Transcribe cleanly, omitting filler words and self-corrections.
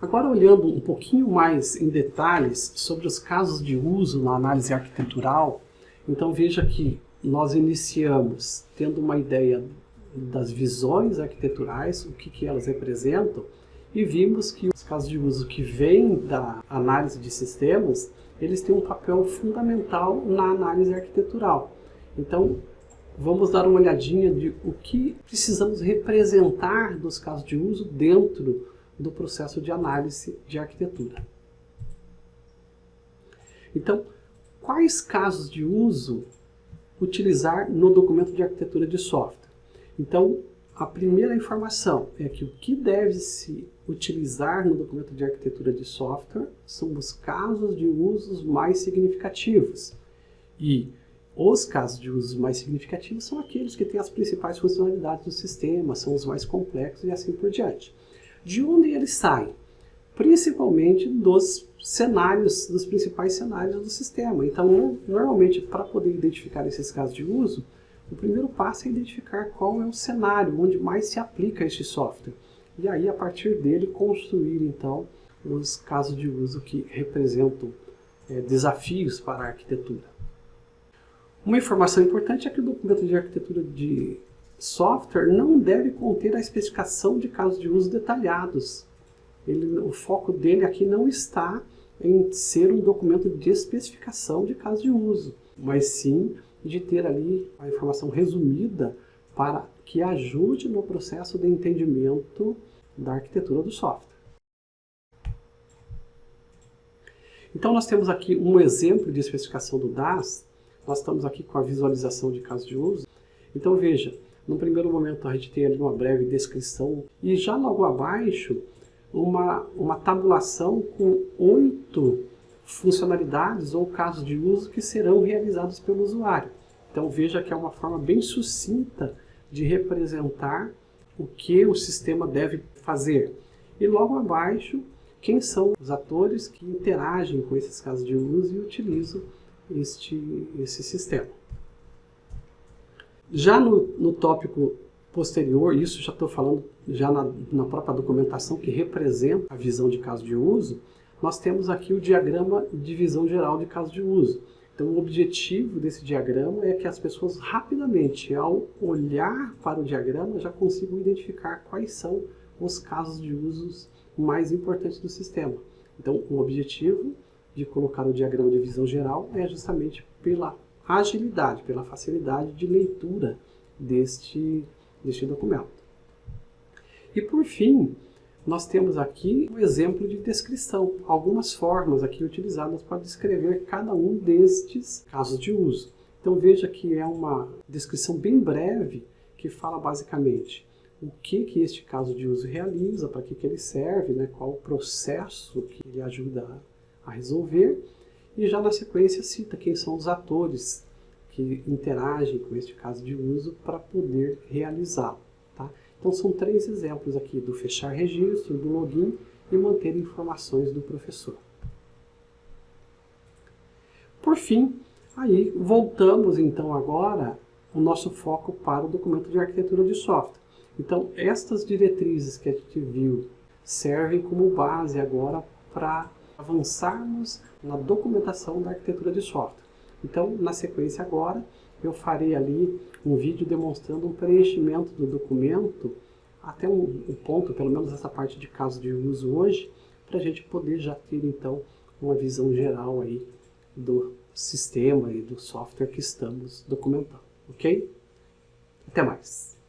Agora, olhando um pouquinho mais em detalhes sobre os casos de uso na análise arquitetural, então veja que nós iniciamos tendo uma ideia das visões arquiteturais, o que elas representam, e vimos que os casos de uso que vêm da análise de sistemas, eles têm um papel fundamental na análise arquitetural. Então, vamos dar uma olhadinha de o que precisamos representar dos casos de uso dentro do processo de análise de arquitetura. Então, quais casos de uso utilizar no documento de arquitetura de software? Então, a primeira informação é que o que deve-se utilizar no documento de arquitetura de software são os casos de usos mais significativos. E os casos de usos mais significativos são aqueles que têm as principais funcionalidades do sistema, são os mais complexos e assim por diante. De onde eles saem? Principalmente dos cenários, dos principais cenários do sistema. Então, normalmente, para poder identificar esses casos de uso, o primeiro passo é identificar qual é o cenário onde mais se aplica este software. E aí, a partir dele, construir, então, os casos de uso que representam desafios para a arquitetura. Uma informação importante é que o documento de arquitetura de software não deve conter a especificação de casos de uso detalhados. O foco dele aqui não está em ser um documento de especificação de casos de uso, mas sim de ter ali a informação resumida para que ajude no processo de entendimento da arquitetura do software. Então nós temos aqui um exemplo de especificação do DAS. Nós estamos aqui com a visualização de casos de uso. Então veja, no primeiro momento a gente tem ali uma breve descrição e já logo abaixo uma tabulação com 8 funcionalidades ou casos de uso que serão realizados pelo usuário. Então veja que é uma forma bem sucinta de representar o que o sistema deve fazer. E logo abaixo, quem são os atores que interagem com esses casos de uso e utilizam esse sistema. Já no tópico posterior, isso já estou falando já na própria documentação que representa a visão de caso de uso, nós temos aqui o diagrama de visão geral de caso de uso. Então o objetivo desse diagrama é que as pessoas rapidamente, ao olhar para o diagrama, já consigam identificar quais são os casos de usos mais importantes do sistema. Então o objetivo de colocar o diagrama de visão geral é justamente pela agilidade, pela facilidade de leitura deste documento. E por fim, nós temos aqui um exemplo de descrição, algumas formas aqui utilizadas para descrever cada um destes casos de uso. Então veja que é uma descrição bem breve que fala basicamente o que este caso de uso realiza, para que ele serve, né, qual o processo que ele ajuda a resolver, e já na sequência cita quem são os atores que interagem com este caso de uso para poder realizá-lo. Tá? Então são 3 exemplos aqui do fechar registro, do login e manter informações do professor. Por fim, aí voltamos então agora o nosso foco para o documento de arquitetura de software. Então estas diretrizes que a gente viu servem como base agora para avançarmos na documentação da arquitetura de software. Então, na sequência agora, eu farei ali um vídeo demonstrando um preenchimento do documento até um ponto, pelo menos essa parte de caso de uso hoje, para a gente poder já ter então uma visão geral aí do sistema e do software que estamos documentando, ok? Até mais!